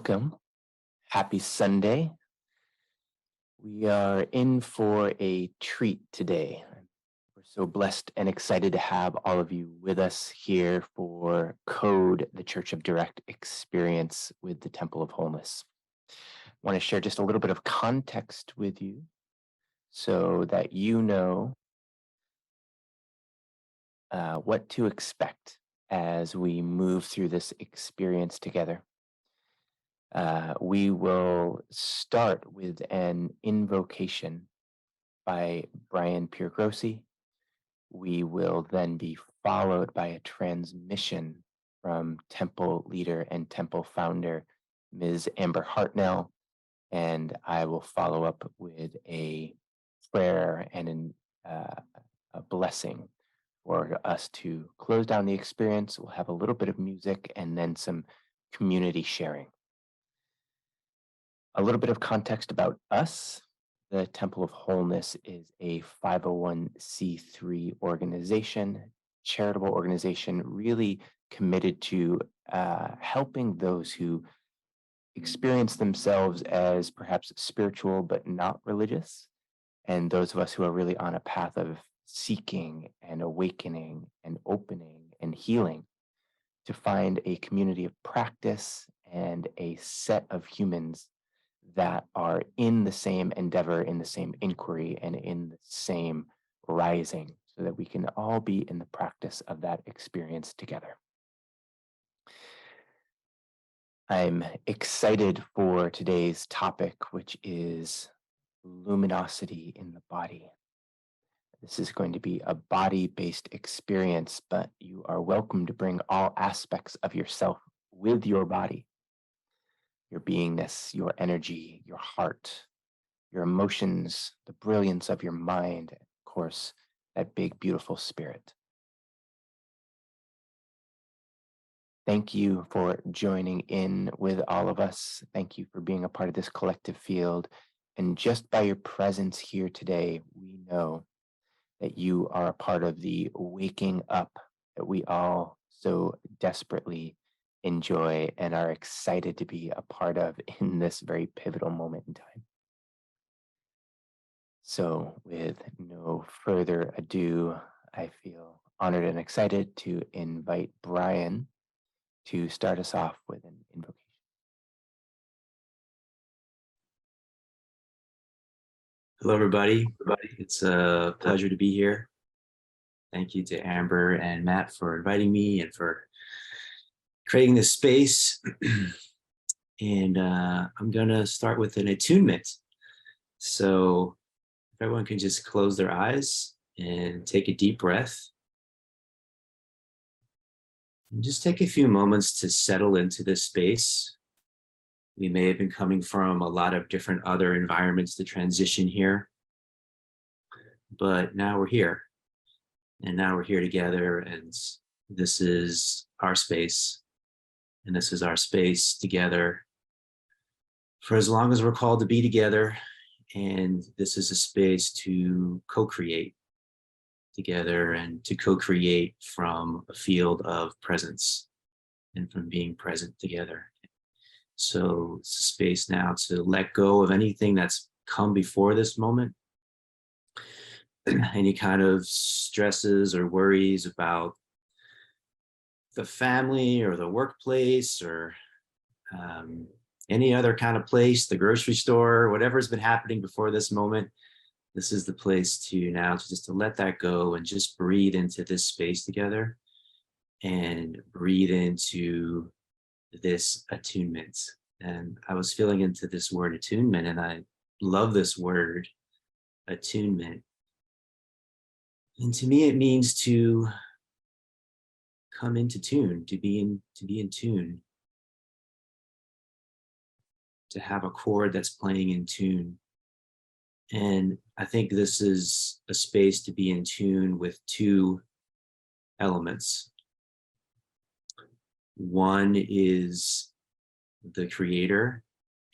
Welcome. Happy Sunday. We are in for a treat today. We're so blessed and excited to have all of you with us here for Code, the Church of Direct Experience with the Temple of Wholeness. I want to share just a little bit of context with you so that you know what to expect as we move through this experience together. We will start with an invocation by Brian Piergrossi. We will then be followed by a transmission from Temple leader and Temple founder, Ms. Amber Hartnell, and I will follow up with a prayer and a blessing for us to close down the experience. We'll have a little bit of music and then some community sharing. A little bit of context about us. The Temple of Wholeness is a 501c3 organization, charitable organization, really committed to helping those who experience themselves as perhaps spiritual but not religious, and those of us who are really on a path of seeking and awakening and opening and healing, to find a community of practice and a set of humans that are in the same endeavor, in the same inquiry, and in the same rising, so that we can all be in the practice of that experience together. I'm excited for today's topic, which is luminosity in the body. This is going to be a body-based experience, but you are welcome to bring all aspects of yourself with your body. Your beingness, your energy, your heart, your emotions, the brilliance of your mind, and of course, that big, beautiful spirit. Thank you for joining in with all of us. Thank you for being a part of this collective field. And just by your presence here today, we know that you are a part of the waking up that we all so desperately enjoy and are excited to be a part of in this very pivotal moment in time. So with no further ado, I feel honored and excited to invite Brian to start us off with an invocation. Hello, everybody. It's a pleasure to be here. Thank you to Amber and Matt for inviting me and for creating this space. And I'm going to start with an attunement. So if everyone can just close their eyes and take a deep breath. And just take a few moments to settle into this space. We may have been coming from a lot of different other environments to transition here, but now we're here, and now we're here together, and this is our space, and this is our space together for as long as we're called to be together, and this is a space to co-create together and to co-create from a field of presence and from being present together. So it's a space now to let go of anything that's come before this moment, any kind of stresses or worries about the family or the workplace or any other kind of place, the grocery store, whatever's been happening before this moment. This is the place to now just to let that go and just breathe into this space together and breathe into this attunement. And I was feeling into this word attunement, and I love this word attunement. And to me, it means to come into tune, to be in tune, to have a chord that's playing in tune. And I think this is a space to be in tune with two elements. One is the creator,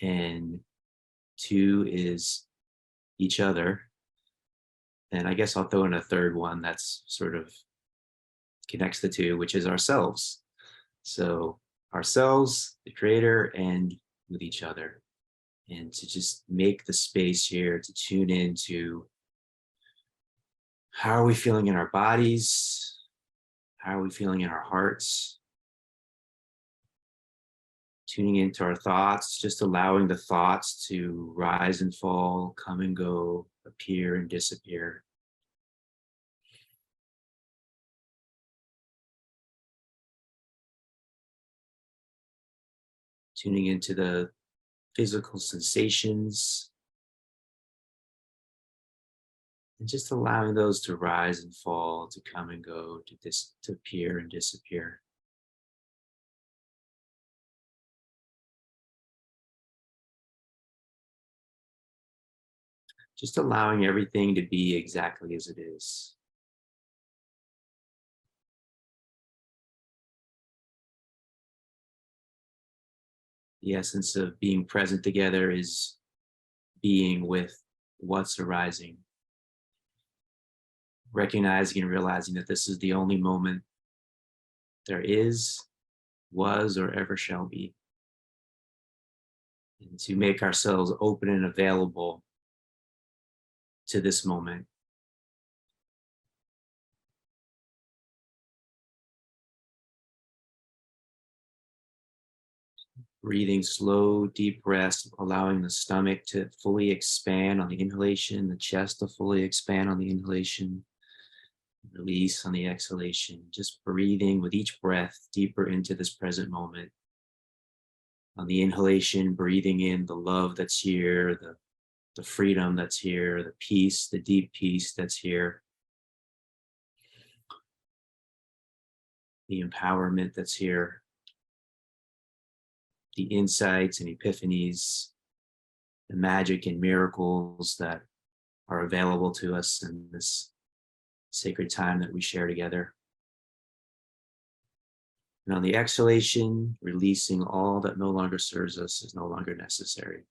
and two is each other. And I guess I'll throw in a third one that's sort of connects the two, which is ourselves. So ourselves, the creator, and with each other, and to just make the space here to tune into how are we feeling in our bodies, how are we feeling in our hearts, tuning into our thoughts, just allowing the thoughts to rise and fall, come and go, appear and disappear. Tuning into the physical sensations and just allowing those to rise and fall, to come and go, to appear and disappear. Just allowing everything to be exactly as it is. The essence of being present together is being with what's arising, recognizing and realizing that this is the only moment there is, was, or ever shall be. And to make ourselves open and available to this moment. Breathing slow, deep breaths, allowing the stomach to fully expand on the inhalation, the chest to fully expand on the inhalation, release on the exhalation. Just breathing with each breath deeper into this present moment. On the inhalation, breathing in the love that's here, the freedom that's here, the peace, the deep peace that's here, the empowerment that's here, the insights and epiphanies, the magic and miracles that are available to us in this sacred time that we share together. And on the exhalation, releasing all that no longer serves us, is no longer necessary.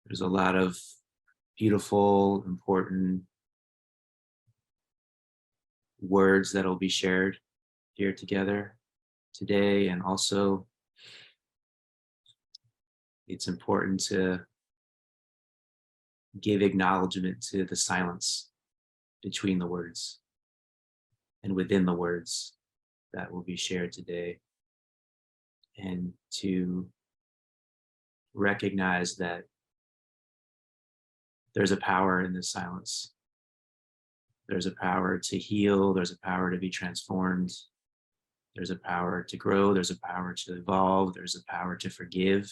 There's a lot of beautiful, important words that will be shared here together today. And also, it's important to give acknowledgement to the silence between the words and within the words that will be shared today. And to recognize that there's a power in this silence. There's a power to heal. There's a power to be transformed. There's a power to grow. There's a power to evolve. There's a power to forgive.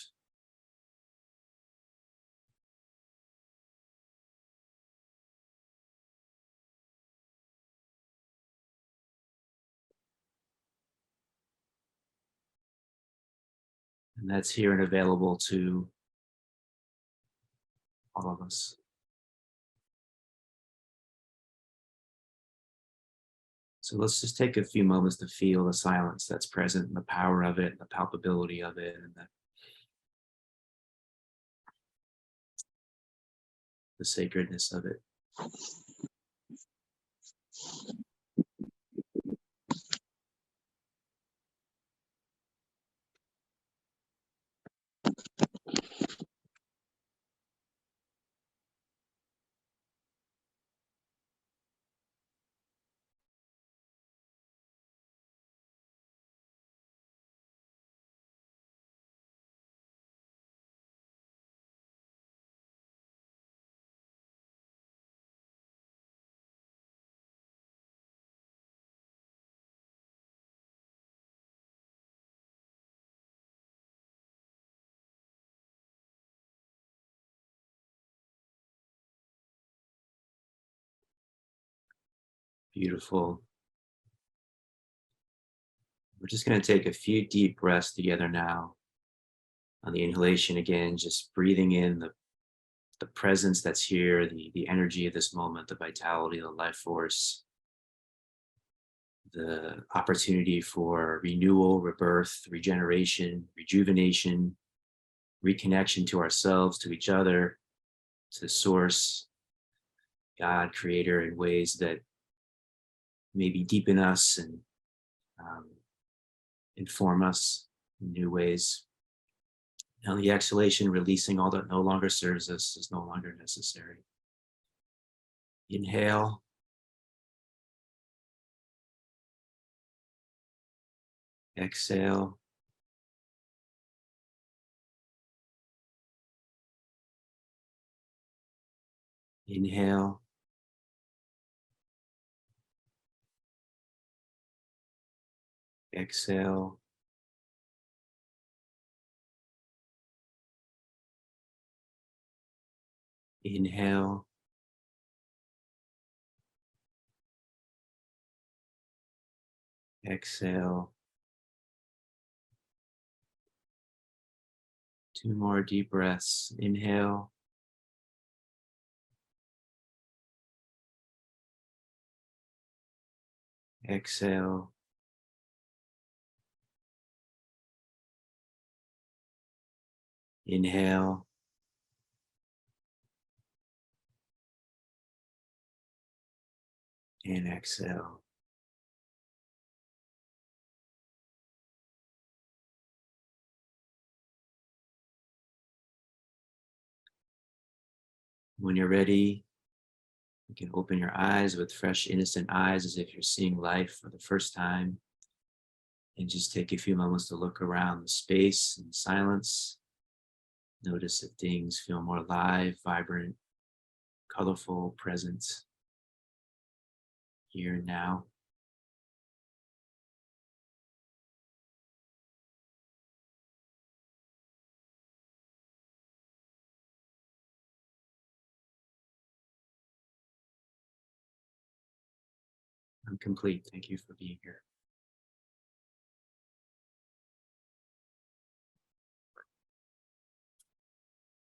And that's here and available to all of us. So let's just take a few moments to feel the silence that's present and the power of it, and the palpability of it, and the sacredness of it. Beautiful. We're just going to take a few deep breaths together now. On the inhalation again, just breathing in the presence that's here, the energy of this moment, the vitality, the life force. the opportunity for renewal, rebirth, regeneration, rejuvenation, reconnection to ourselves, to each other, to source, God, creator, in ways that maybe deepen us and um, inform us in new ways. And on the exhalation, releasing all that no longer serves us, is no longer necessary. Inhale. Exhale. Inhale. Exhale. Inhale. Exhale. 2 more deep breaths. Inhale. Exhale. Inhale. And exhale. When you're ready, you can open your eyes with fresh, innocent eyes as if you're seeing life for the first time. And just take a few moments to look around the space in silence. Notice if things feel more alive, vibrant, colorful, present, here and now. I'm complete. Thank you for being here.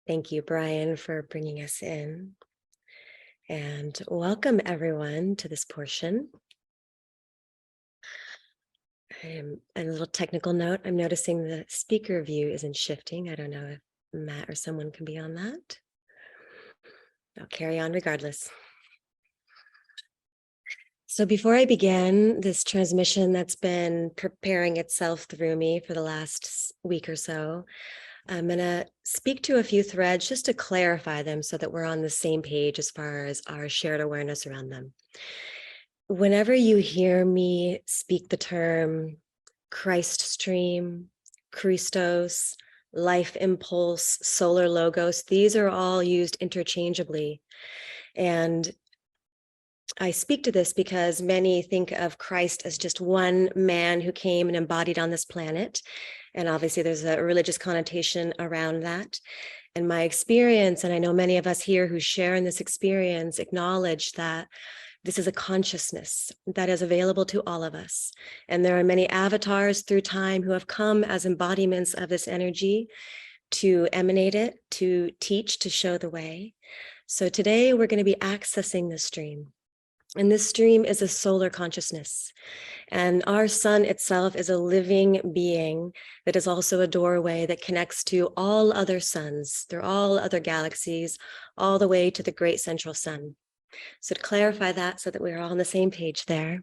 Thank you, Brian, for bringing us in. And welcome everyone to this portion. A little technical note, I'm noticing the speaker view isn't shifting. I don't know if Matt or someone can be on that. I'll carry on regardless. So before I begin this transmission that's been preparing itself through me for the last week or so, I'm going to speak to a few threads just to clarify them so that we're on the same page as far as our shared awareness around them. Whenever you hear me speak the term Christ stream, Christos, life impulse, solar logos, these are all used interchangeably. And I speak to this because many think of Christ as just one man who came and embodied on this planet. And obviously there's a religious connotation around that. And my experience, and I know many of us here who share in this experience, acknowledge that this is a consciousness that is available to all of us. And there are many avatars through time who have come as embodiments of this energy to emanate it, to teach, to show the way. So today we're going to be accessing this stream. And this stream is a solar consciousness. And our sun itself is a living being that is also a doorway that connects to all other suns, through all other galaxies, all the way to the great central sun. So to clarify that so that we're all on the same page there.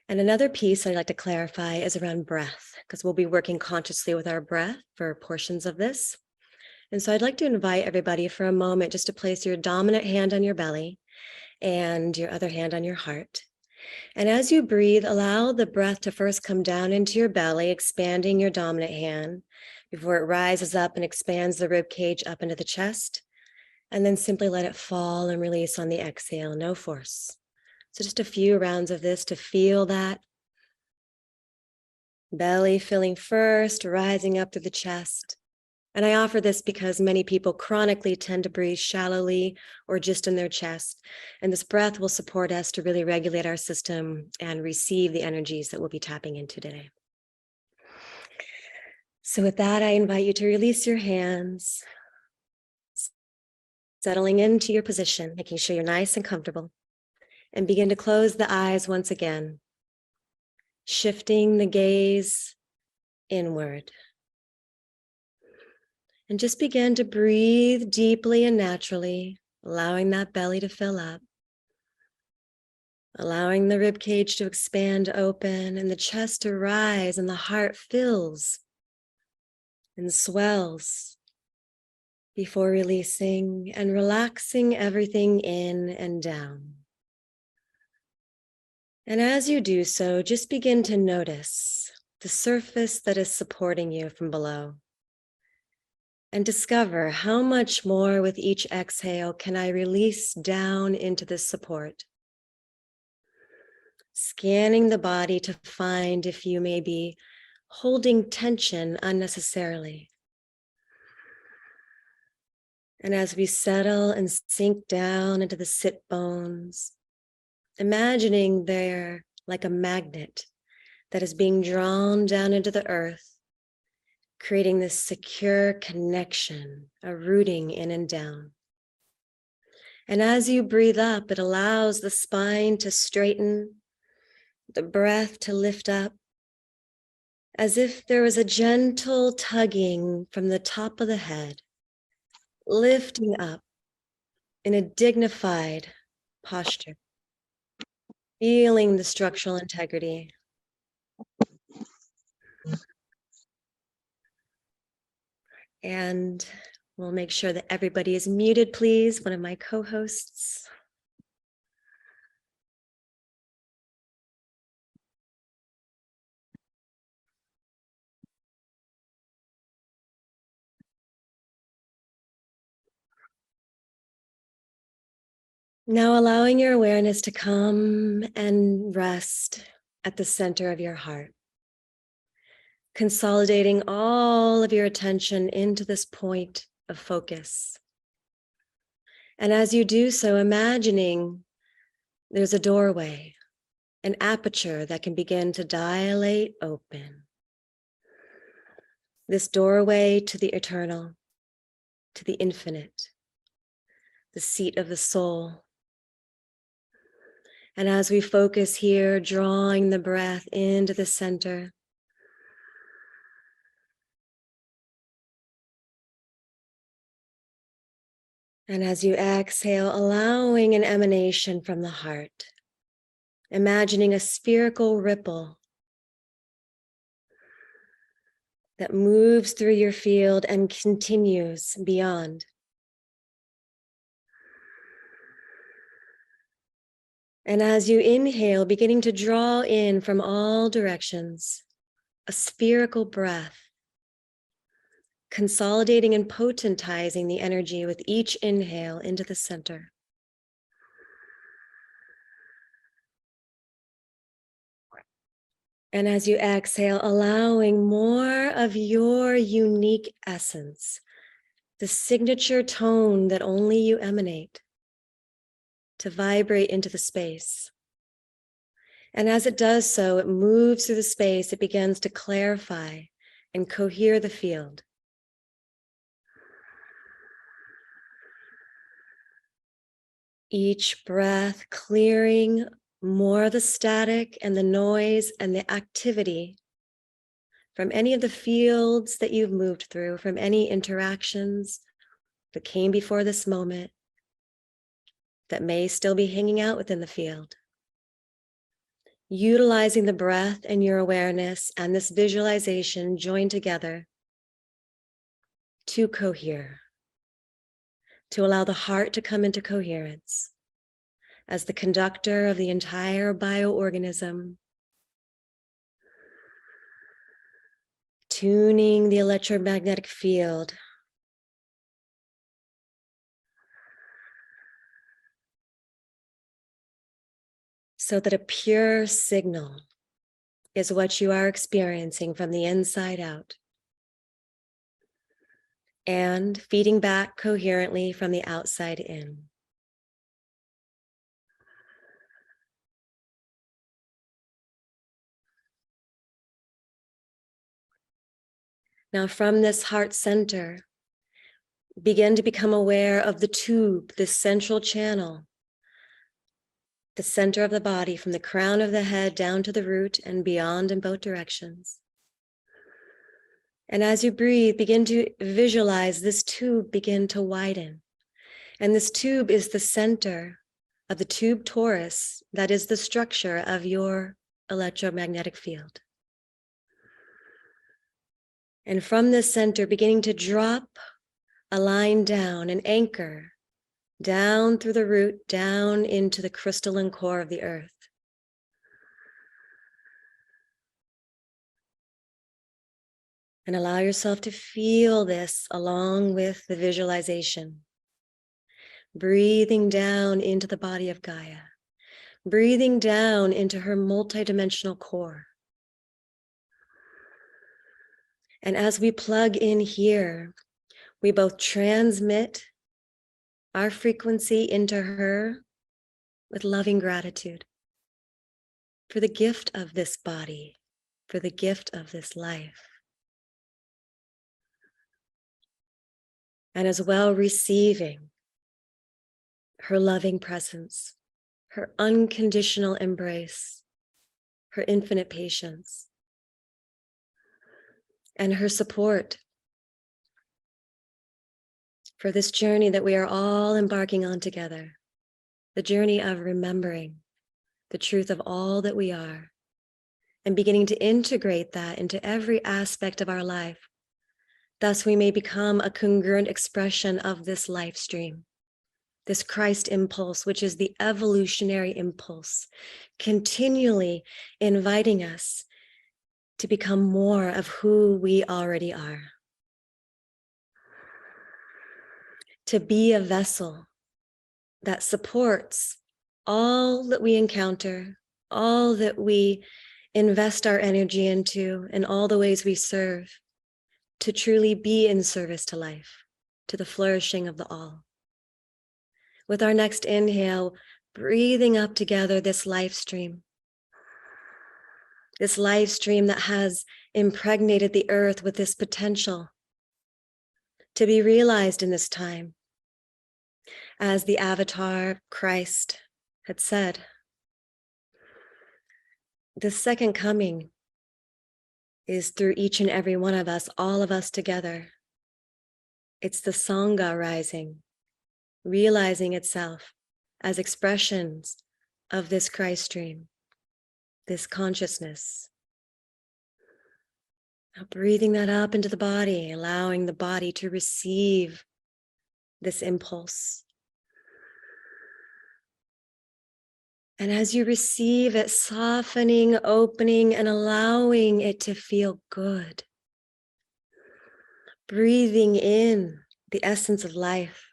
And another piece I'd like to clarify is around breath, because we'll be working consciously with our breath for portions of this. And so I'd like to invite everybody for a moment just to place your dominant hand on your belly and your other hand on your heart. And as you breathe, allow the breath to first come down into your belly, expanding your dominant hand before it rises up and expands the rib cage up into the chest. And then simply let it fall and release on the exhale, no force. So just a few rounds of this to feel that belly filling first, rising up through the chest. And I offer this because many people chronically tend to breathe shallowly or just in their chest. And this breath will support us to really regulate our system and receive the energies that we'll be tapping into today. So with that, I invite you to release your hands, settling into your position, making sure you're nice and comfortable, and begin to close the eyes once again. shifting the gaze inward. And just begin to breathe deeply and naturally, allowing that belly to fill up, allowing the rib cage to expand open and the chest to rise and the heart fills and swells before releasing and relaxing everything in and down. And as you do so, just begin to notice the surface that is supporting you from below. And discover how much more with each exhale can I release down into this support. Scanning the body to find if you may be holding tension unnecessarily. And as we settle and sink down into the sit bones, imagining they're like a magnet that is being drawn down into the earth, creating this secure connection, a rooting in and down. And as you breathe up, it allows the spine to straighten, the breath to lift up, as if there was a gentle tugging from the top of the head, lifting up in a dignified posture, feeling the structural integrity. And we'll make sure that everybody is muted, please. One of my co-hosts. Now allowing your awareness to come and rest at the center of your heart. Consolidating all of your attention into this point of focus. And as you do so, imagining there's a doorway, an aperture that can begin to dilate open. This doorway to the eternal, to the infinite, the seat of the soul. And as we focus here, drawing the breath into the center, and as you exhale, allowing an emanation from the heart, imagining a spherical ripple that moves through your field and continues beyond. And as you inhale, beginning to draw in from all directions, a spherical breath, consolidating and potentizing the energy with each inhale into the center. And as you exhale, allowing more of your unique essence, the signature tone that only you emanate, to vibrate into the space. And as it does so, it moves through the space, it begins to clarify and cohere the field. Each breath clearing more of the static and the noise and the activity from any of the fields that you've moved through, from any interactions that came before this moment that may still be hanging out within the field. Utilizing the breath and your awareness and this visualization joined together to cohere, to allow the heart to come into coherence as the conductor of the entire bioorganism, tuning the electromagnetic field so that a pure signal is what you are experiencing from the inside out, and feeding back coherently from the outside in. Now from this heart center, begin to become aware of the tube, this central channel the center of the body, from the crown of the head down to the root and beyond in both directions. And as you breathe, begin to visualize this tube begin to widen. And this tube is the center of the tube torus that is the structure of your electromagnetic field. And from this center, beginning to drop a line down, an anchor, down through the root, down into the crystalline core of the earth. And allow yourself to feel this along with the visualization. Breathing down into the body of Gaia. Breathing down into her multidimensional core. And as we plug in here, we both transmit our frequency into her with loving gratitude for the gift of this body, for the gift of this life. And as well receiving her loving presence, her unconditional embrace, her infinite patience, and her support for this journey that we are all embarking on together, the journey of remembering the truth of all that we are and beginning to integrate that into every aspect of our life. Thus, we may become a congruent expression of this life stream, this Christ impulse, which is the evolutionary impulse, continually inviting us to become more of who we already are. To be a vessel that supports all that we encounter, all that we invest our energy into, and all the ways we serve, to truly be in service to life, to the flourishing of the all. With our next inhale, breathing up together this life stream that has impregnated the earth with this potential to be realized in this time. As the avatar Christ had said, the second coming is through each and every one of us, all of us together. It's the Sangha rising, realizing itself as expressions of this Christ stream, this consciousness. Now breathing that up into the body, allowing the body to receive this impulse. And as you receive it, softening, opening, and allowing it to feel good. Breathing in the essence of life.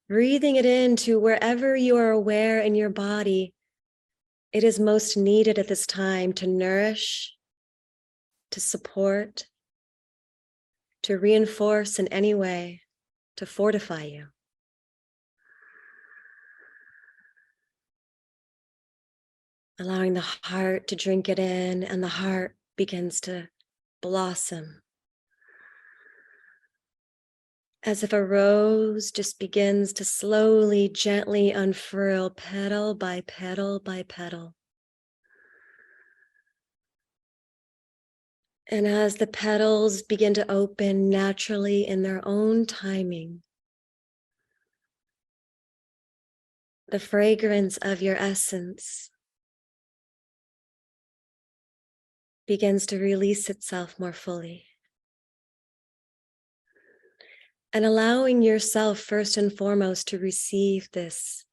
Breathing it into wherever you are aware in your body it is most needed at this time to nourish, to support, to reinforce in any way, to fortify you. Allowing the heart to drink it in, and the heart begins to blossom. As if a rose just begins to slowly, gently unfurl petal by petal by petal. And as the petals begin to open naturally in their own timing, the fragrance of your essence begins to release itself more fully. And allowing yourself first and foremost to receive this,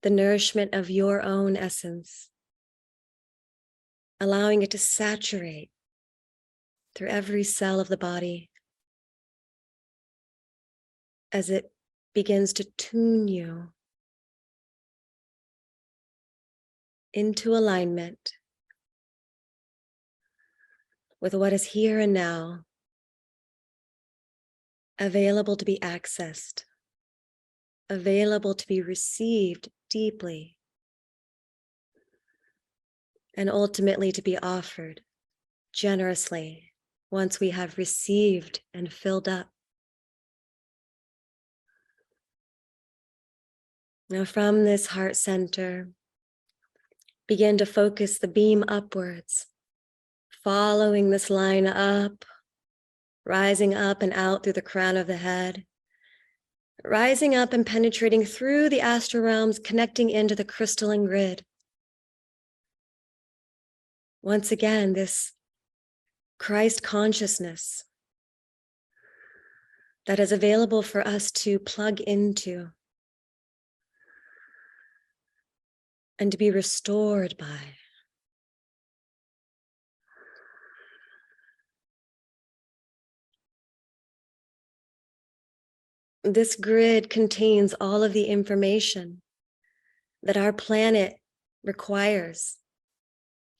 the nourishment of your own essence, allowing it to saturate through every cell of the body as it begins to tune you into alignment with what is here and now, available to be accessed, available to be received deeply, and ultimately to be offered generously once we have received and filled up. Now, from this heart center, begin to focus the beam upwards, following this line up, rising up and out through the crown of the head, rising up and penetrating through the astral realms, connecting into the crystalline grid. Once again, this Christ consciousness that is available for us to plug into and to be restored by. This grid contains all of the information that our planet requires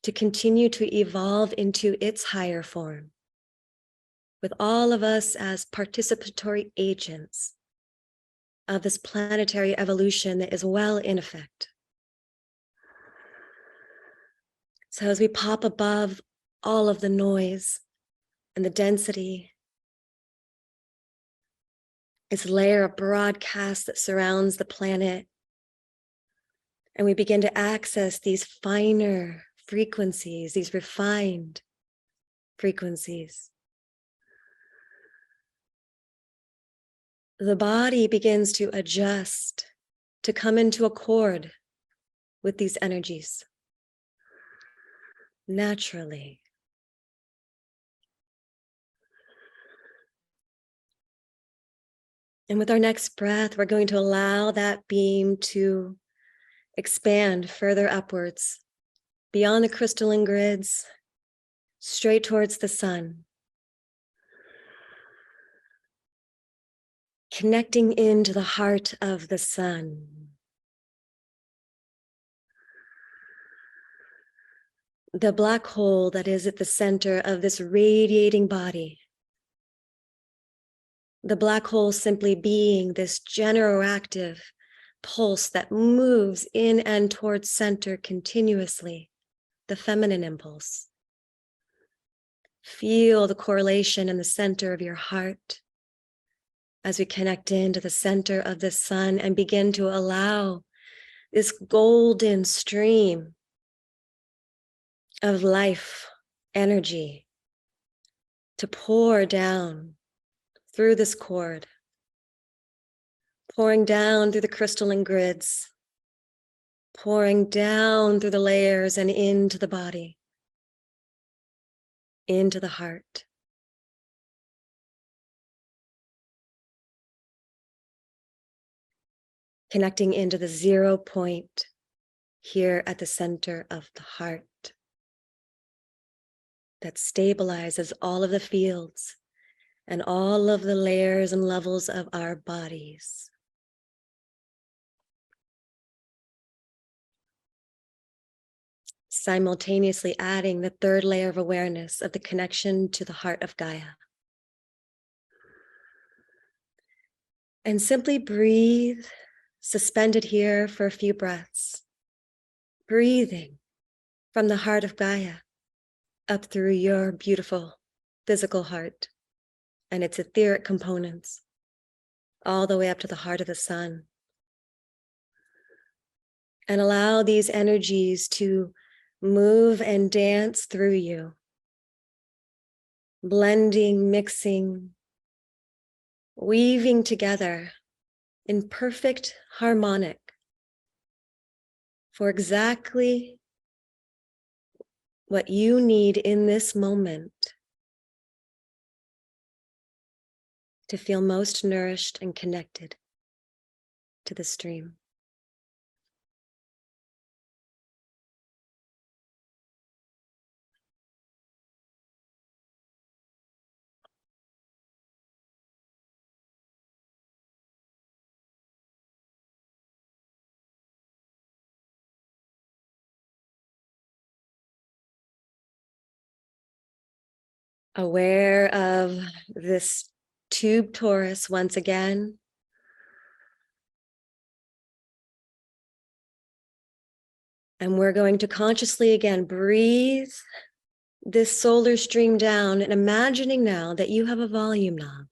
to continue to evolve into its higher form, with all of us as participatory agents of this planetary evolution that is well in effect. So as we pop above all of the noise and the density, this layer of broadcast that surrounds the planet, and we begin to access these finer frequencies, these refined frequencies, the body begins to adjust, to come into accord with these energies naturally. And with our next breath, we're going to allow that beam to expand further upwards, beyond the crystalline grids, straight towards the sun, connecting into the heart of the sun. The black hole that is at the center of this radiating body. The black hole simply being this generative pulse that moves in and towards center continuously, the feminine impulse. Feel the correlation in the center of your heart as we connect into the center of the sun and begin to allow this golden stream of life, energy to pour down through this cord, pouring down through the crystalline grids, pouring down through the layers and into the body, into the heart. Connecting into the 0 point here at the center of the heart that stabilizes all of the fields and all of the layers and levels of our bodies. Simultaneously adding the third layer of awareness of the connection to the heart of Gaia. And simply breathe, suspended here for a few breaths. Breathing from the heart of Gaia up through your beautiful physical heart and its etheric components, all the way up to the heart of the sun. And allow these energies to move and dance through you, blending, mixing, weaving together in perfect harmonic for exactly what you need in this moment to feel most nourished and connected to the stream. Aware of this tube torus once again. And we're going to consciously again breathe this solar stream down and imagining now that you have a volume knob.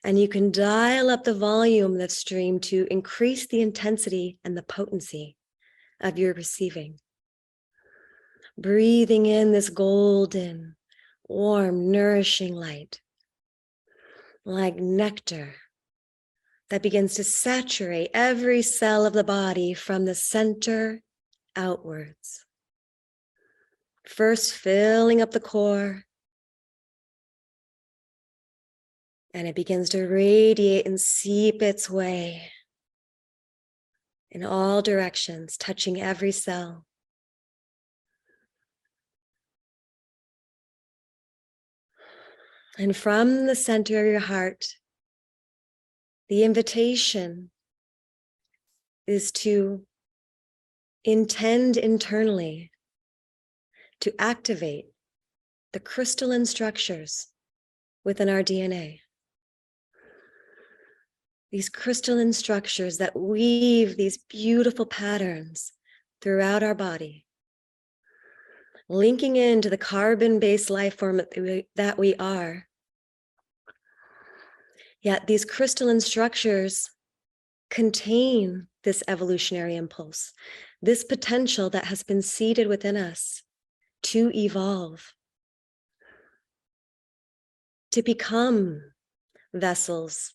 And you can dial up the volume of the stream to increase the intensity and the potency of your receiving. Breathing in this golden, warm, nourishing light, like nectar that begins to saturate every cell of the body from the center outwards. First, filling up the core, and it begins to radiate and seep its way in all directions, touching every cell. And from the center of your heart, the invitation is to intend internally to activate the crystalline structures within our DNA. These crystalline structures that weave these beautiful patterns throughout our body, linking into the carbon-based life form that we are. Yet these crystalline structures contain this evolutionary impulse, this potential that has been seeded within us to evolve, to become vessels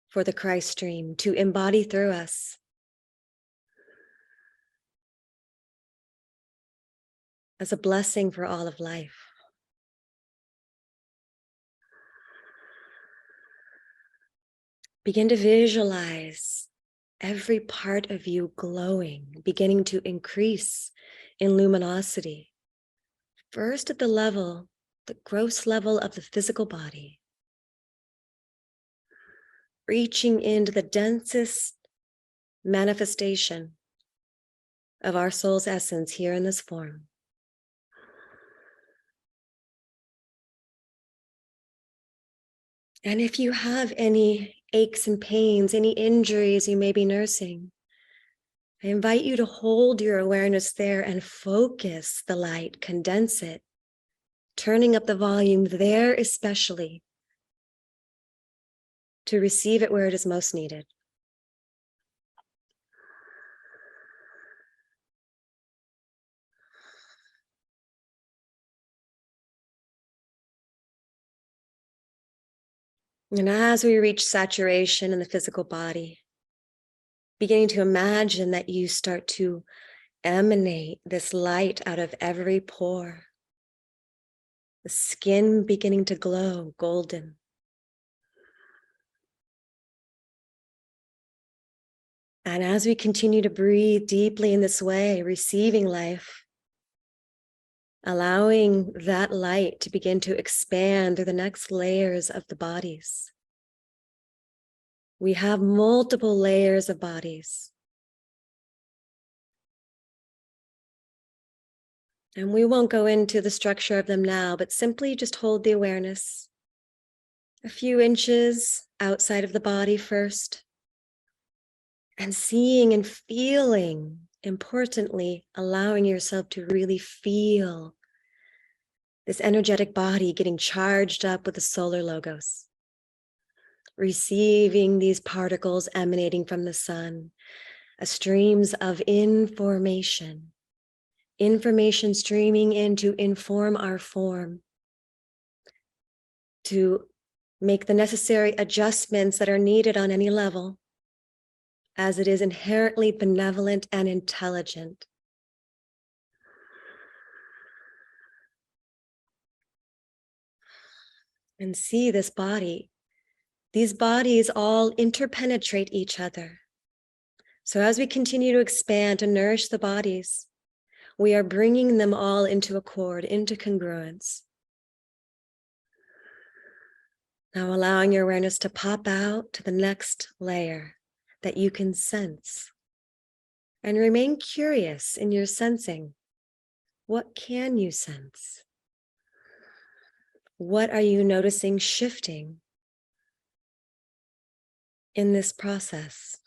for the Christ stream, to embody through us as a blessing for all of life. Begin to visualize every part of you glowing, beginning to increase in luminosity. First at the gross level of the physical body, reaching into the densest manifestation of our soul's essence here in this form. And if you have any aches and pains, any injuries you may be nursing, I invite you to hold your awareness there and focus the light, condense it, turning up the volume there especially to receive it where it is most needed. And as we reach saturation in the physical body, beginning to imagine that you start to emanate this light out of every pore, the skin beginning to glow golden. And as we continue to breathe deeply in this way, receiving life, allowing that light to begin to expand through the next layers of the bodies. We have multiple layers of bodies. And we won't go into the structure of them now, but simply just hold the awareness a few inches outside of the body first. And seeing and feeling, importantly, allowing yourself to really feel this energetic body getting charged up with the solar logos, receiving these particles emanating from the sun, streams of information streaming in to inform our form, to make the necessary adjustments that are needed on any level, as it is inherently benevolent and intelligent. And see this body. These bodies all interpenetrate each other. So as we continue to expand and nourish the bodies, we are bringing them all into accord, into congruence. Now allowing your awareness to pop out to the next layer that you can sense. And remain curious in your sensing. What can you sense? What are you noticing shifting in this process?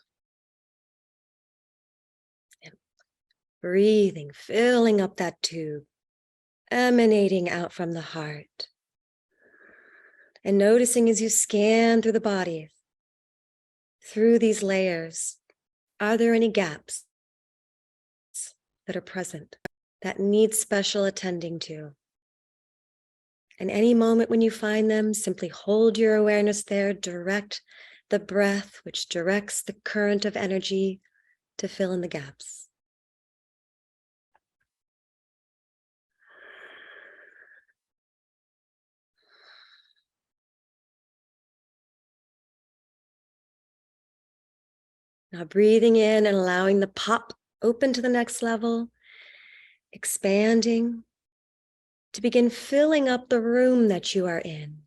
And breathing, filling up that tube, emanating out from the heart. And noticing as you scan through the body, through these layers, are there any gaps that are present that need special attending to? And any moment when you find them, simply hold your awareness there, direct the breath, which directs the current of energy to fill in the gaps. Now breathing in and allowing the pop open to the next level, expanding to begin filling up the room that you are in.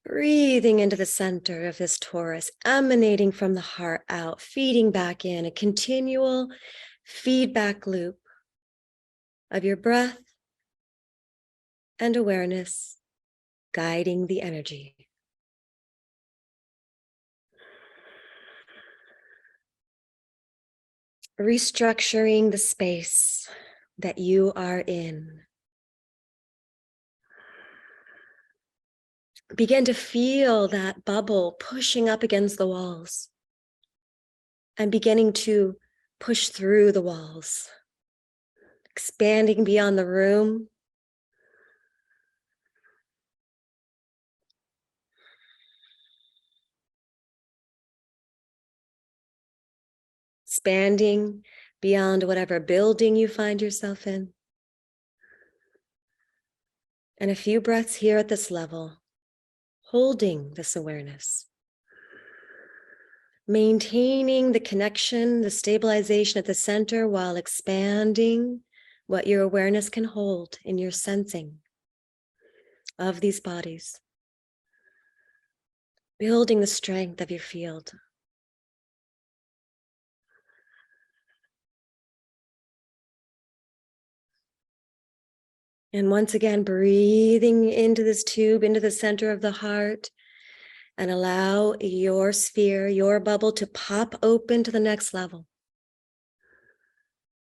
Breathing into the center of this torus, emanating from the heart out, feeding back in, a continual feedback loop of your breath and awareness guiding the energy. Restructuring the space that you are in. Begin to feel that bubble pushing up against the walls and beginning to push through the walls, expanding beyond the room. Expanding beyond whatever building you find yourself in. And a few breaths here at this level, holding this awareness. Maintaining the connection, the stabilization at the center while expanding what your awareness can hold in your sensing of these bodies. Building the strength of your field. And once again, breathing into this tube, into the center of the heart, and allow your sphere, your bubble to pop open to the next level.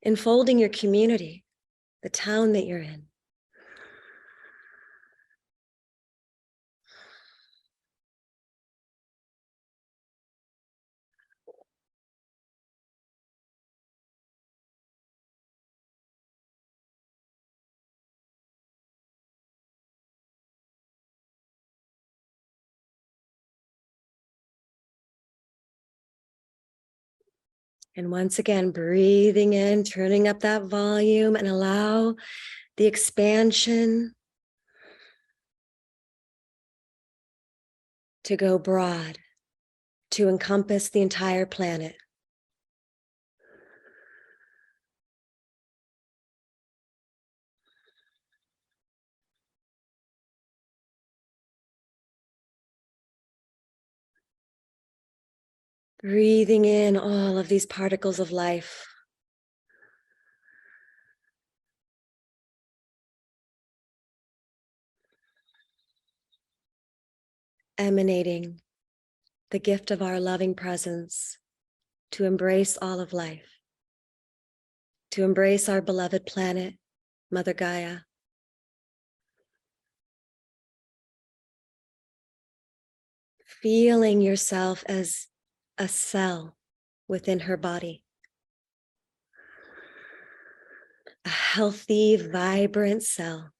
Enfolding your community, the town that you're in. And once again, breathing in, turning up that volume, and allow the expansion to go broad, to encompass the entire planet. Breathing in all of these particles of life. Emanating the gift of our loving presence to embrace all of life, to embrace our beloved planet, Mother Gaia. Feeling yourself as a cell within her body. A healthy, vibrant cell.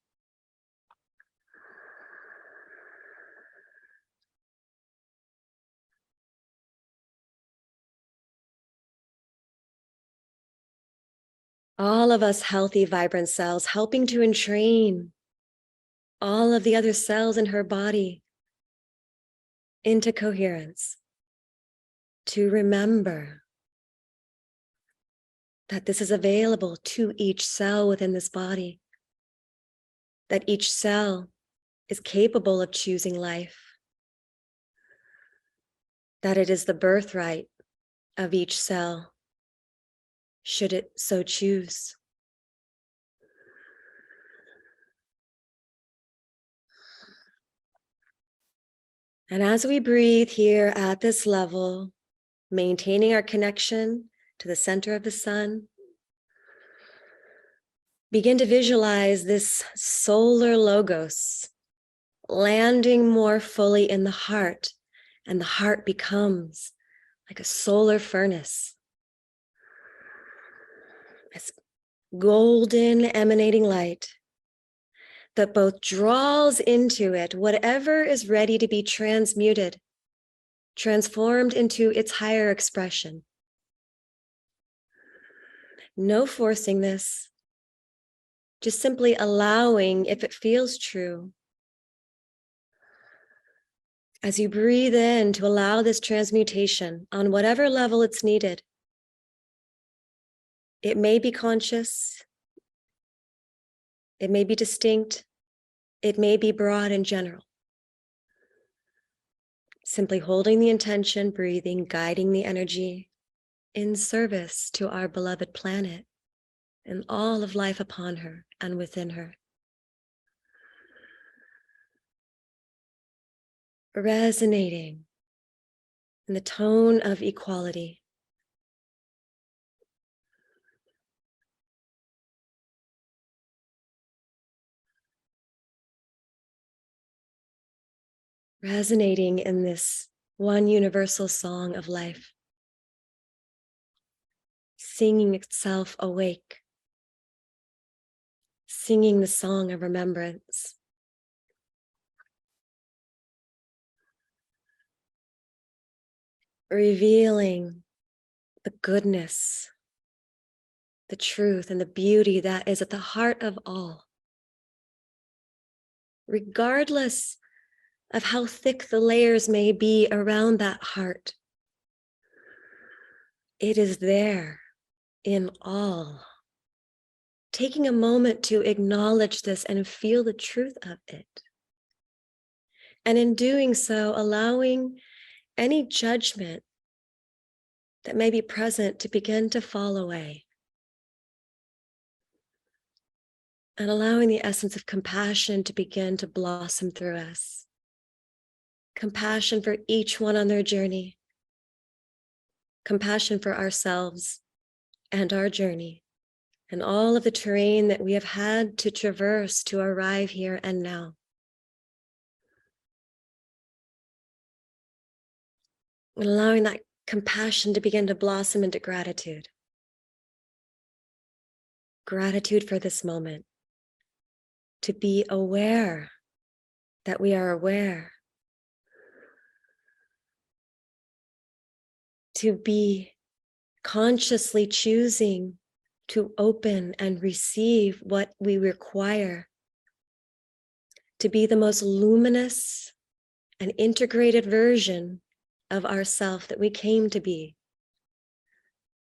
All of us healthy, vibrant cells helping to entrain all of the other cells in her body into coherence, to remember that this is available to each cell within this body, that each cell is capable of choosing life, that it is the birthright of each cell, should it so choose. And as we breathe here at this level, maintaining our connection to the center of the sun, Begin to visualize this solar logos landing more fully in the heart, and the heart becomes like a solar furnace. This golden emanating light that both draws into it whatever is ready to be transmuted, transformed into its higher expression. No forcing this, just simply allowing if it feels true. As you breathe in to allow this transmutation on whatever level it's needed, it may be conscious, it may be distinct, it may be broad and general. Simply holding the intention, breathing, guiding the energy in service to our beloved planet and all of life upon her and within her. Resonating in the tone of equality. Resonating in this one universal song of life, singing itself awake, singing the song of remembrance. Revealing the goodness, the truth, and the beauty that is at the heart of all. Regardless of how thick the layers may be around that heart, it is there in all. Taking a moment to acknowledge this and feel the truth of it. And in doing so, allowing any judgment that may be present to begin to fall away. And allowing the essence of compassion to begin to blossom through us. Compassion for each one on their journey. Compassion for ourselves and our journey, and all of the terrain that we have had to traverse to arrive here and now. And allowing that compassion to begin to blossom into gratitude. Gratitude for this moment. To be aware that we are aware. To be consciously choosing to open and receive what we require. To be the most luminous and integrated version of ourself that we came to be,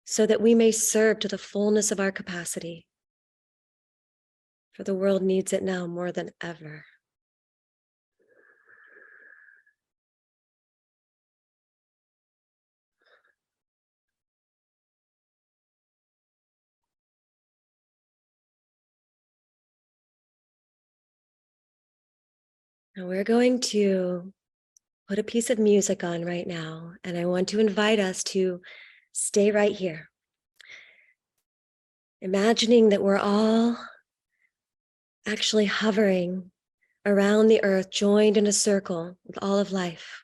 so that we may serve to the fullness of our capacity. For the world needs it now more than ever. Now we're going to put a piece of music on right now, and I want to invite us to stay right here. Imagining that we're all actually hovering around the earth, joined in a circle with all of life.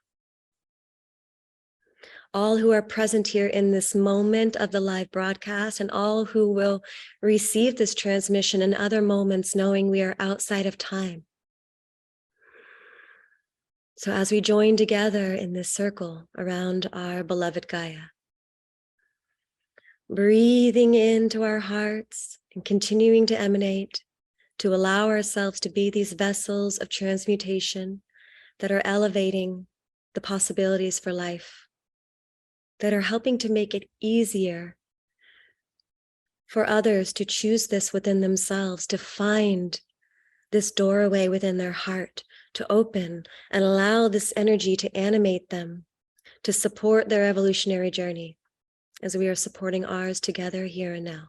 All who are present here in this moment of the live broadcast, and all who will receive this transmission in other moments, knowing we are outside of time. So as we join together in this circle around our beloved Gaia, breathing into our hearts and continuing to emanate, to allow ourselves to be these vessels of transmutation that are elevating the possibilities for life, that are helping to make it easier for others to choose this within themselves, to find this doorway within their heart, to open and allow this energy to animate them, to support their evolutionary journey as we are supporting ours together here and now.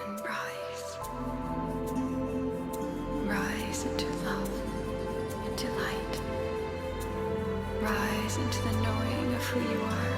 and rise. Rise into love, into light. Rise into the knowing of who you are.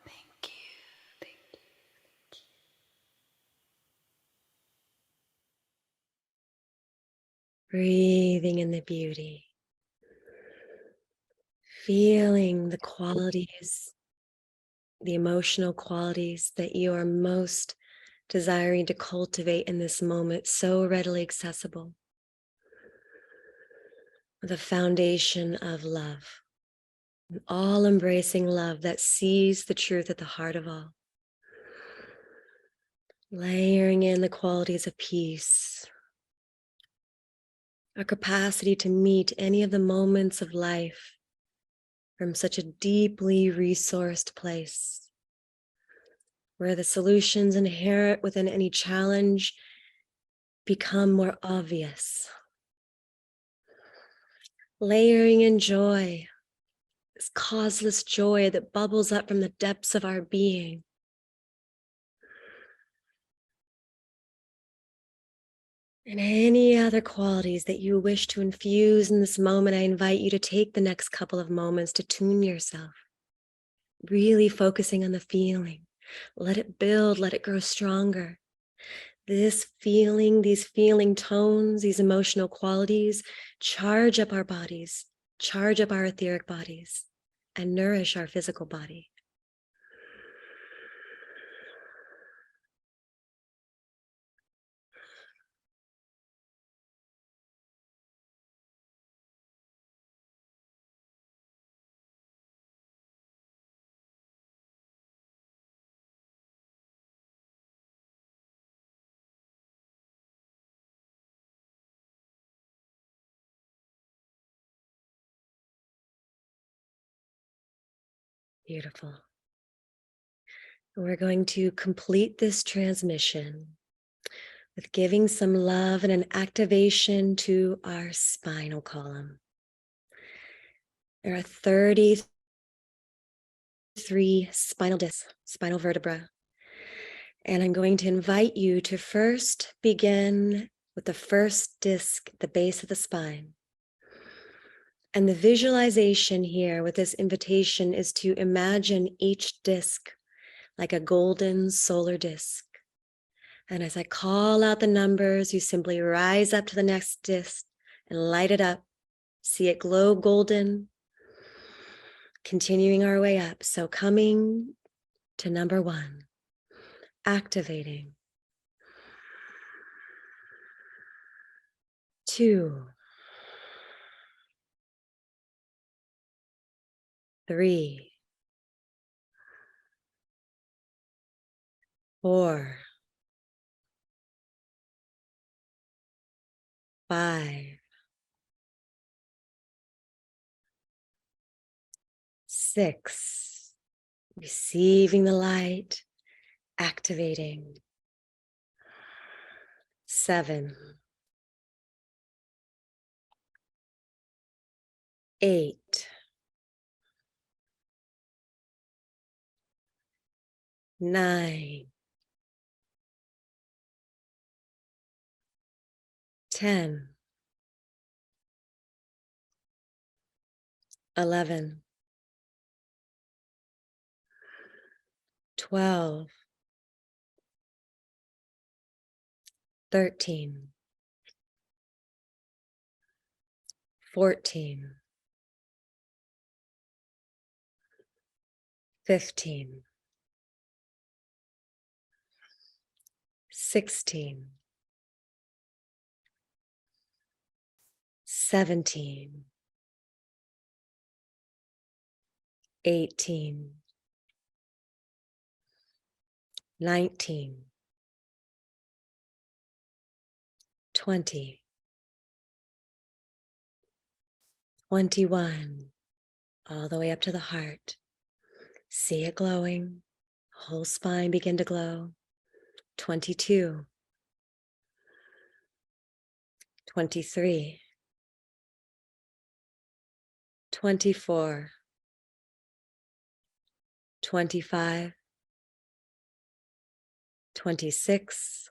Thank you. Thank you. Breathing in the beauty, feeling the qualities, the emotional qualities that you are most desiring to cultivate in this moment, so readily accessible. The foundation of love, an all embracing love that sees the truth at the heart of all. Layering in the qualities of peace, our capacity to meet any of the moments of life from such a deeply resourced place, where the solutions inherent within any challenge become more obvious. Layering in joy, this causeless joy that bubbles up from the depths of our being. And any other qualities that you wish to infuse in this moment, I invite you to take the next couple of moments to tune yourself, really focusing on the feeling. Let it build, let it grow stronger. This feeling, these feeling tones, these emotional qualities, charge up our bodies, charge up our etheric bodies, and nourish our physical body. Beautiful. We're going to complete this transmission with giving some love and an activation to our spinal column. There are 33 spinal discs, spinal vertebra. And I'm going to invite you to first begin with the first disc at the base of the spine. And the visualization here with this invitation is to imagine each disc like a golden solar disc. And as I call out the numbers, you simply rise up to the next disc and light it up. See it glow golden, continuing our way up. So coming to number 1, activating. 2, 3, 4, 5, 6, receiving the light, activating. 7, 8, 9, 10, 11, 12, 13, 14, 15, 16, 17, 18, 19, 20, 21, all the way up to the heart. See it glowing, whole spine begin to glow. 22, 23, 24, 25, 26,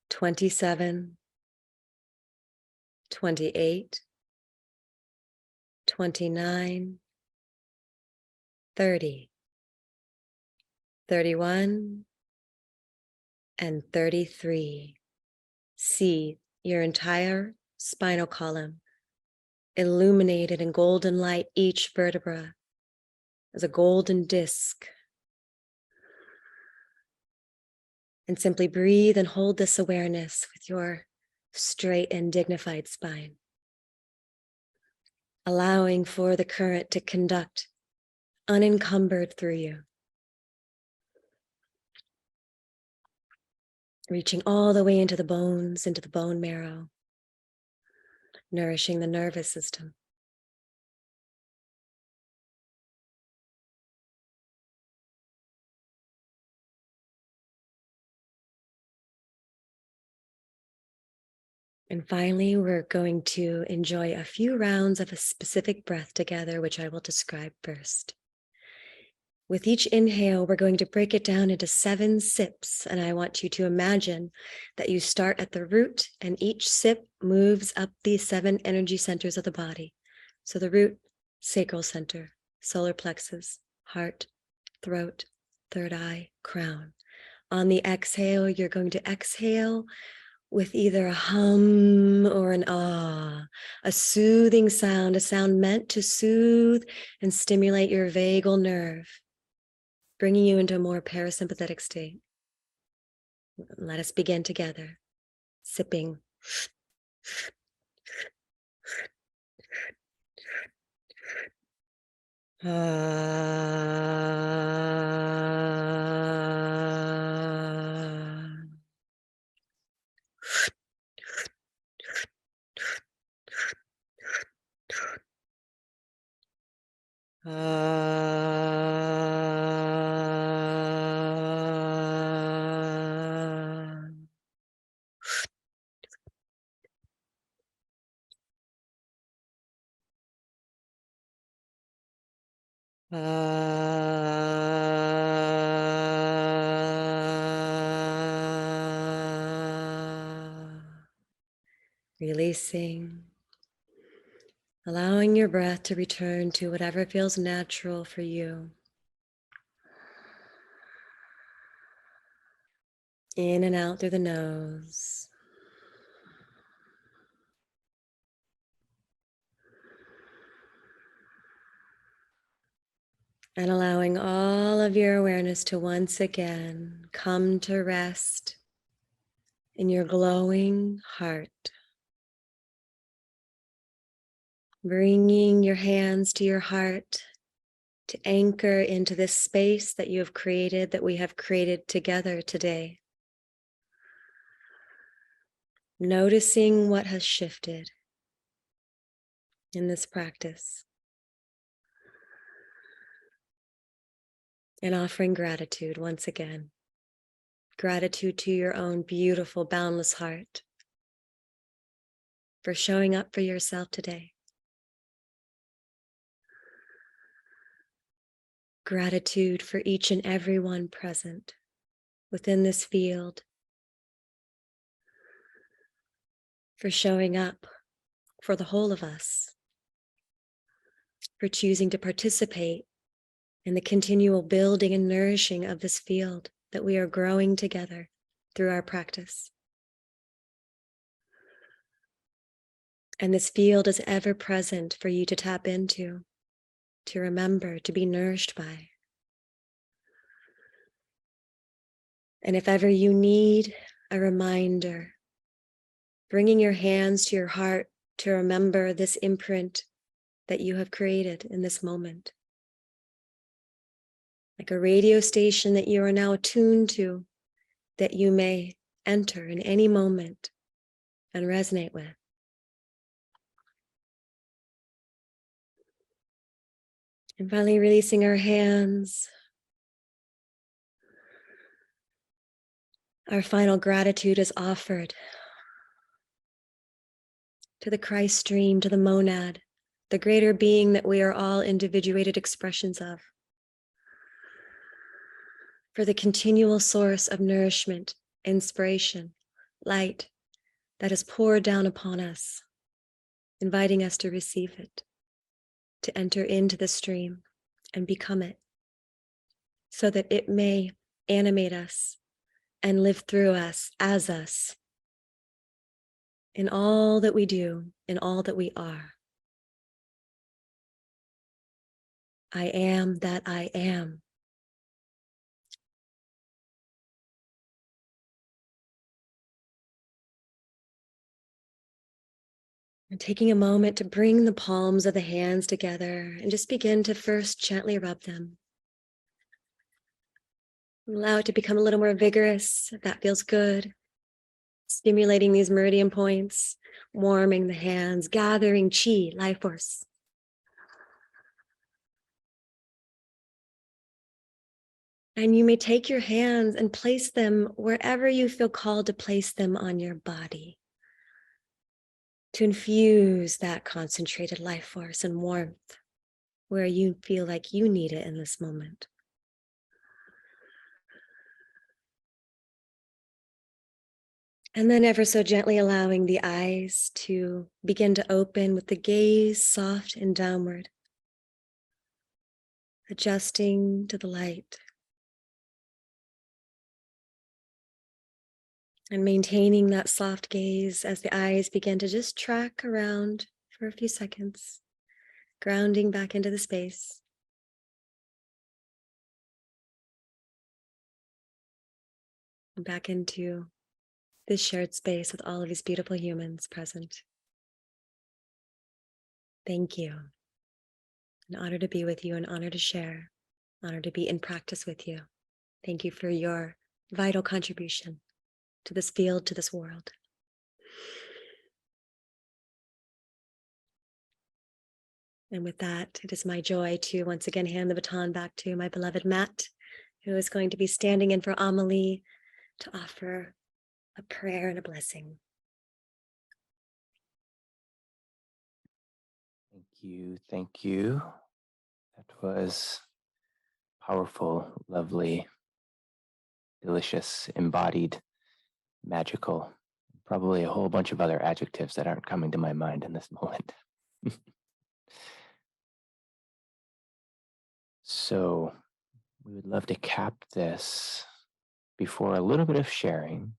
27, 28, 29, 30, 31, and 33. See your entire spinal column illuminated in golden light, each vertebra as a golden disc. And simply breathe and hold this awareness with your straight and dignified spine, allowing for the current to conduct unencumbered through you, reaching all the way into the bones, into the bone marrow, nourishing the nervous system. And finally, we're going to enjoy a few rounds of a specific breath together, which I will describe first. With each inhale, we're going to break it down into 7 sips, and I want you to imagine that you start at the root, and each sip moves up these 7 energy centers of the body. So the root, sacral center, solar plexus, heart, throat, third eye, crown. On the exhale, you're going to exhale with either a hum or an ah, a soothing sound, a sound meant to soothe and stimulate your vagal nerve, bringing you into a more parasympathetic state. Let us begin together, sipping. Ah. Releasing, allowing your breath to return to whatever feels natural for you. In and out through the nose. And allowing all of your awareness to once again come to rest in your glowing heart. Bringing your hands to your heart to anchor into this space that you have created, that we have created together today. Noticing what has shifted in this practice. And offering gratitude once again. Gratitude to your own beautiful, boundless heart for showing up for yourself today. Gratitude for each and every one present within this field, for showing up for the whole of us, for choosing to participate in the continual building and nourishing of this field that we are growing together through our practice. And this field is ever present for you to tap into, to remember, to be nourished by. And if ever you need a reminder, bringing your hands to your heart to remember this imprint that you have created in this moment. Like a radio station that you are now attuned to, that you may enter in any moment and resonate with. And finally, releasing our hands. Our final gratitude is offered to the Christ stream, to the monad, the greater being that we are all individuated expressions of, for the continual source of nourishment, inspiration, light that is poured down upon us, inviting us to receive it, to enter into the stream and become it, so that it may animate us and live through us, as us, in all that we do, in all that we are. I am that I am. And taking a moment to bring the palms of the hands together and just begin to first gently rub them. Allow it to become a little more vigorous if that feels good. Stimulating these meridian points, warming the hands, gathering chi, life force. And you may take your hands and place them wherever you feel called to place them on your body, to infuse that concentrated life force and warmth where you feel like you need it in this moment. And then ever so gently allowing the eyes to begin to open with the gaze soft and downward, adjusting to the light. And maintaining that soft gaze as the eyes begin to just track around for a few seconds, grounding back into the space. And back into this shared space with all of these beautiful humans present. Thank you. An honor to be with you, an honor to share, honor to be in practice with you. Thank you for your vital contribution to this field, to this world. And with that, it is my joy to once again hand the baton back to my beloved Matt, who is going to be standing in for Amelie to offer a prayer and a blessing. Thank you. Thank you. That was powerful, lovely, delicious, embodied, magical. Probably a whole bunch of other adjectives that aren't coming to my mind in this moment. So, we would love to cap this before a little bit of sharing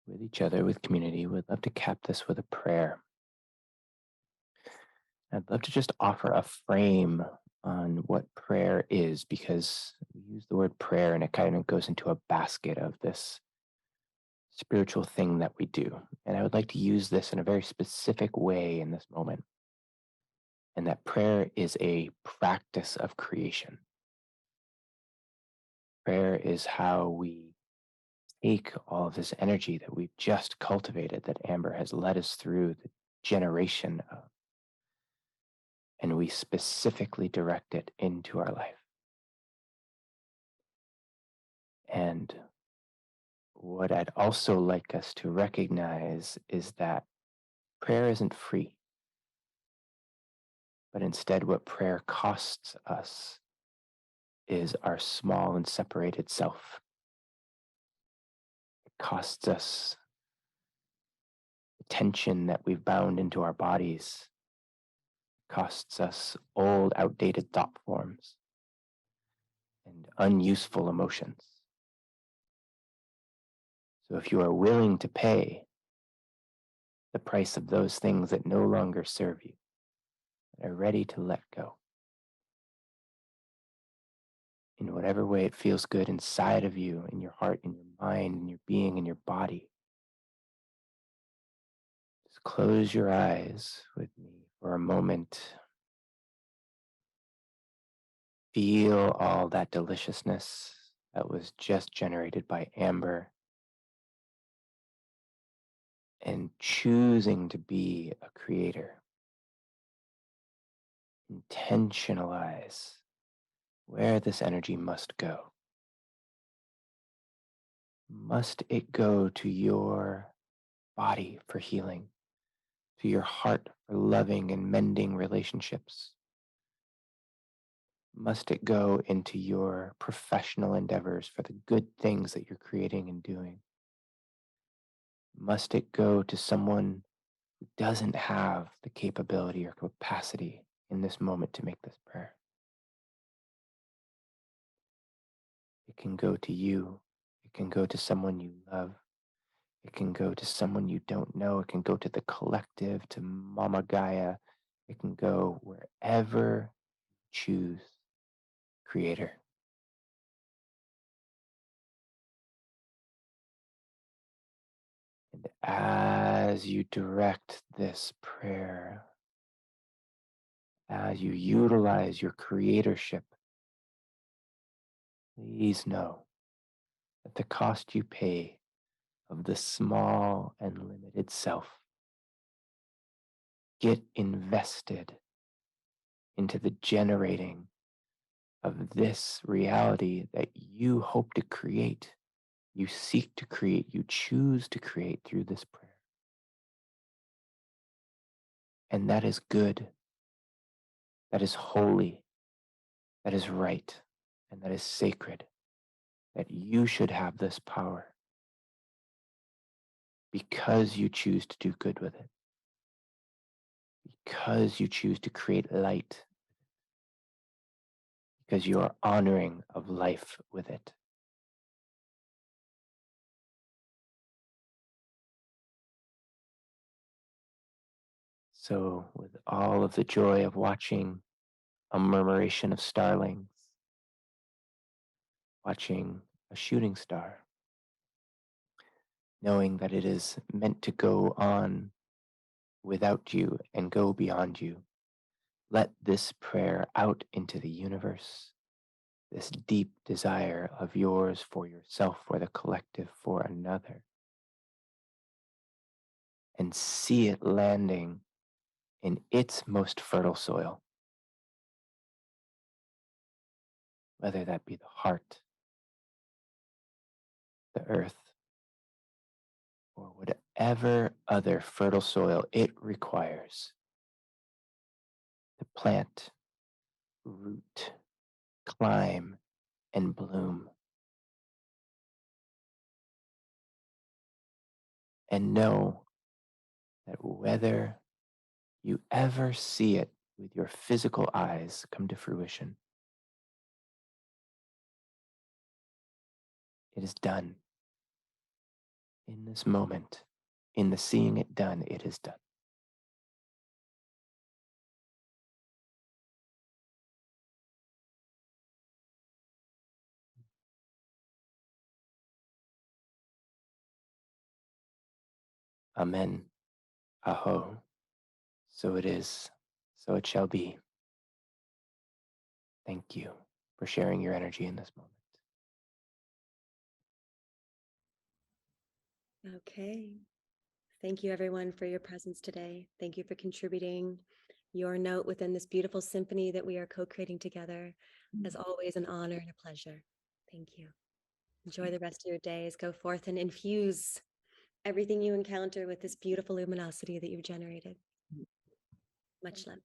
with each other, with community. We'd love to cap this with a prayer. I'd love to just offer a frame on what prayer is, because we use the word prayer and it kind of goes into a basket of this spiritual thing that we do. And I would like to use this in a very specific way in this moment. And that prayer is a practice of creation. Prayer is how we take all of this energy that we've just cultivated, that Amber has led us through the generation of, and we specifically direct it into our life. And what I'd also like us to recognize is that prayer isn't free, but instead, what prayer costs us is our small and separated self. It costs us the tension that we've bound into our bodies, it costs us old, outdated thought forms and unuseful emotions. So if you are willing to pay the price of those things that no longer serve you, that are ready to let go, in whatever way it feels good inside of you, in your heart, in your mind, in your being, in your body, just close your eyes with me for a moment. Feel all that deliciousness that was just generated by Amber, and choosing to be a creator. Intentionalize where this energy must go. Must it go to your body for healing, to your heart for loving and mending relationships? Must it go into your professional endeavors for the good things that you're creating and doing? Must it go to someone who doesn't have the capability or capacity in this moment to make this prayer? It can go to you. It can go to someone you love. It can go to someone you don't know. It can go to the collective, to Mama Gaia. It can go wherever you choose, Creator. And as you direct this prayer, as you utilize your creatorship, please know that the cost you pay of the small and limited self, get invested into the generating of this reality that you hope to create, you seek to create, you choose to create through this prayer. And that is good, that is holy, that is right, and that is sacred, that you should have this power because you choose to do good with it, because you choose to create light, because you are honoring of life with it. So, with all of the joy of watching a murmuration of starlings, watching a shooting star, knowing that it is meant to go on without you and go beyond you, let this prayer out into the universe, this deep desire of yours for yourself, for the collective, for another, and see it landing in its most fertile soil, whether that be the heart, the earth, or whatever other fertile soil it requires to plant, root, climb, and bloom. And know that whether you ever see it with your physical eyes come to fruition, it is done. In this moment, in the seeing it done, it is done. Amen. Aho. So it is. So it shall be. Thank you for sharing your energy in this moment. Okay. Thank you, everyone, for your presence today. Thank you for contributing your note within this beautiful symphony that we are co-creating together. As always, an honor and a pleasure. Thank you. Enjoy the rest of your days. Go forth and infuse everything you encounter with this beautiful luminosity that you've generated. Much love.